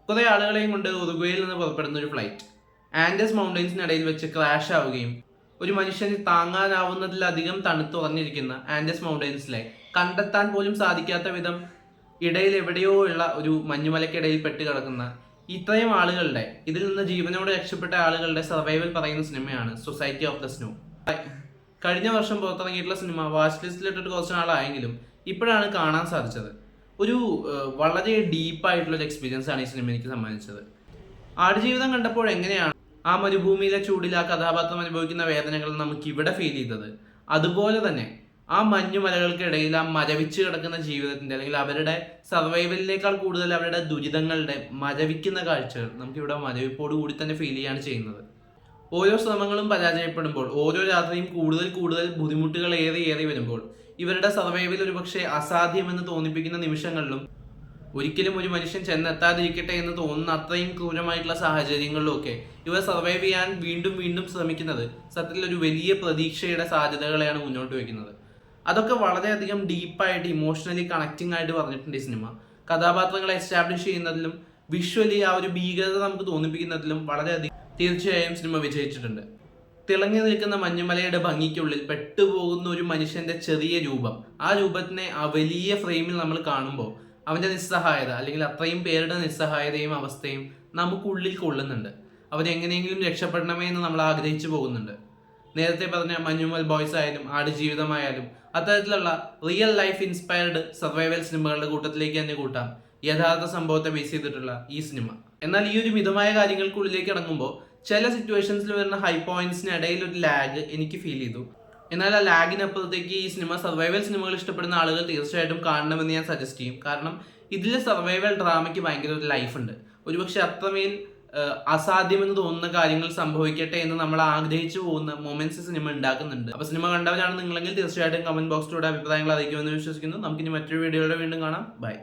കുറെ ആളുകളെയും കൊണ്ട് ഉറുഗ്വേയിൽ നിന്ന് പുറപ്പെടുന്ന ഒരു ഫ്ലൈറ്റ് ആൻഡസ് മൗണ്ടൻസിനിടയിൽ വെച്ച് ക്രാഷ് ആവുകയും ഒരു മനുഷ്യന് താങ്ങാനാവുന്നതിലധികം തണുത്തുറഞ്ഞിരിക്കുന്ന ആൻഡസ് മൗണ്ടൻസിലെ കണ്ടെത്താൻ പോലും സാധിക്കാത്ത വിധം ഇടയിൽ എവിടെയോ ഉള്ള ഒരു മഞ്ഞുമലയ്ക്കിടയിൽ പെട്ട് കിടക്കുന്ന ഇത്രയും ആളുകളുടെ ഇതിൽ നിന്ന് ജീവനോടെ രക്ഷപ്പെട്ട ആളുകളുടെ സർവൈവൽ പറയുന്ന സിനിമയാണ് സൊസൈറ്റി ഓഫ് ദ സ്നോ. കഴിഞ്ഞ വർഷം പുറത്തിറങ്ങിയിട്ടുള്ള സിനിമ വാച്ച് ലിസ്റ്റിലിട്ടിട്ട് കുറച്ച് നാളായെങ്കിലും ഇപ്പോഴാണ് കാണാൻ സാധിച്ചത്. ഒരു വളരെ ഡീപ്പായിട്ടുള്ള ഒരു എക്സ്പീരിയൻസ് ആണ് ഈ സിനിമ എനിക്ക് സമ്മാനിച്ചത്. ആടുജീവിതം കണ്ടപ്പോൾ എങ്ങനെയാണ് ആ മരുഭൂമിയിലെ ചൂടിൽ ആ കഥാപാത്രം അനുഭവിക്കുന്ന വേദനകൾ നമുക്ക് ഇവിടെ ഫീൽ ചെയ്തത്, അതുപോലെ തന്നെ ആ മഞ്ഞുമലകൾക്കിടയിൽ ആ മരവിച്ച് കിടക്കുന്ന ജീവിതത്തിന്റെ അല്ലെങ്കിൽ അവരുടെ സർവൈവലിനേക്കാൾ കൂടുതൽ അവരുടെ ദുരിതങ്ങളുടെ മരവിക്കുന്ന കാഴ്ചകൾ നമുക്കിവിടെ മരവിപ്പോട് കൂടി തന്നെ ഫീൽ ചെയ്യാണ് ചെയ്യുന്നത്. ഓരോ ശ്രമങ്ങളും പരാജയപ്പെടുമ്പോൾ, ഓരോ രാത്രിയും കൂടുതൽ കൂടുതൽ ബുദ്ധിമുട്ടുകൾ ഏറി വരുമ്പോൾ, ഇവരുടെ സർവൈവൽ ഒരുപക്ഷെ അസാധ്യമെന്ന് തോന്നിപ്പിക്കുന്ന നിമിഷങ്ങളിലും ഒരിക്കലും ഒരു മനുഷ്യൻ ചെന്നെത്താതിരിക്കട്ടെ എന്ന് തോന്നുന്ന അത്രയും ക്രൂരമായിട്ടുള്ള സാഹചര്യങ്ങളിലൊക്കെ ഇവർ സർവൈവ് ചെയ്യാൻ വീണ്ടും വീണ്ടും ശ്രമിക്കുന്നത് സത്യത്തിൽ ഒരു വലിയ പ്രതീക്ഷയുടെ സാധ്യതകളെയാണ് മുന്നോട്ട് വയ്ക്കുന്നത്. അതൊക്കെ വളരെയധികം ഡീപ്പായിട്ട് ഇമോഷണലി കണക്റ്റിംഗ് ആയിട്ട് പറഞ്ഞിട്ടുണ്ട് ഈ സിനിമ. കഥാപാത്രങ്ങളെ എസ്റ്റാബ്ലിഷ് ചെയ്യുന്നതിലും വിഷ്വലി ആ ഒരു ഭീകരത നമുക്ക് തോന്നിപ്പിക്കുന്നതിലും വളരെയധികം തീർച്ചയായും സിനിമ വിജയിച്ചിട്ടുണ്ട്. തിളങ്ങി നിൽക്കുന്ന മഞ്ഞുമലയുടെ ഭംഗിക്കുള്ളിൽ പെട്ടുപോകുന്ന ഒരു മനുഷ്യന്റെ ചെറിയ രൂപം, ആ രൂപത്തിനെ ആ വലിയ ഫ്രെയിമിൽ നമ്മൾ കാണുമ്പോൾ അവന്റെ നിസ്സഹായത അല്ലെങ്കിൽ അത്രയും പേരുടെ നിസ്സഹായതയും അവസ്ഥയും നമുക്കുള്ളിൽ കൊള്ളുന്നുണ്ട്. അവരെങ്ങനെയെങ്കിലും രക്ഷപ്പെടണമേ എന്ന് നമ്മൾ ആഗ്രഹിച്ചു പോകുന്നുണ്ട്. നേരത്തെ പറഞ്ഞ മഞ്ഞുമൽ ബോയ്സ് ആയാലും ആടുജീവിതമായാലും അത്തരത്തിലുള്ള റിയൽ ലൈഫ് ഇൻസ്പയർഡ് സർവൈവൽ സിനിമകളുടെ കൂട്ടത്തിലേക്ക് തന്നെ കൂട്ടാം യഥാർത്ഥ സംഭവത്തെ ബേസ് ചെയ്തിട്ടുള്ള ഈ സിനിമ. എന്നാൽ ഈ ഒരു മിതമായ കാര്യങ്ങൾക്കുള്ളിലേക്ക് ഇറങ്ങുമ്പോൾ ചില സിറ്റുവേഷൻസിൽ വരുന്ന ഹൈ പോയിന്റ്സിനിടയിൽ ഒരു ലാഗ് എനിക്ക് ഫീൽ ചെയ്തു. എന്നാൽ ആ ലാഗിനപ്പുറത്തേക്ക് ഈ സിനിമ സർവൈവൽ സിനിമകൾ ഇഷ്ടപ്പെടുന്ന ആളുകൾ തീർച്ചയായിട്ടും കാണണമെന്ന് ഞാൻ സജസ്റ്റ് ചെയ്യും. കാരണം ഇതിലെ സർവൈവൽ ഡ്രാമയ്ക്ക് ഭയങ്കര ഒരു ലൈഫ് ഉണ്ട്. ഒരുപക്ഷെ അത്രമേൽ അസാധ്യമെന്ന് തോന്നുന്ന കാര്യങ്ങൾ സംഭവിക്കട്ടെ എന്ന് നമ്മൾ ആഗ്രഹിച്ചു പോകുന്ന മൊമെന്റ്സ് സിനിമ ഉണ്ടാക്കുന്നുണ്ട്. അപ്പൊ സിനിമ കണ്ടവരാണ് നിങ്ങളെങ്കിൽ തീർച്ചയായിട്ടും കമന്റ് ബോക്സിലൂടെ അഭിപ്രായങ്ങൾ അറിയിക്കുമെന്ന് വിശ്വസിക്കുന്നു. നമുക്കിനി മറ്റൊരു വീഡിയോയുടെ വീണ്ടും കാണാം. ബൈ.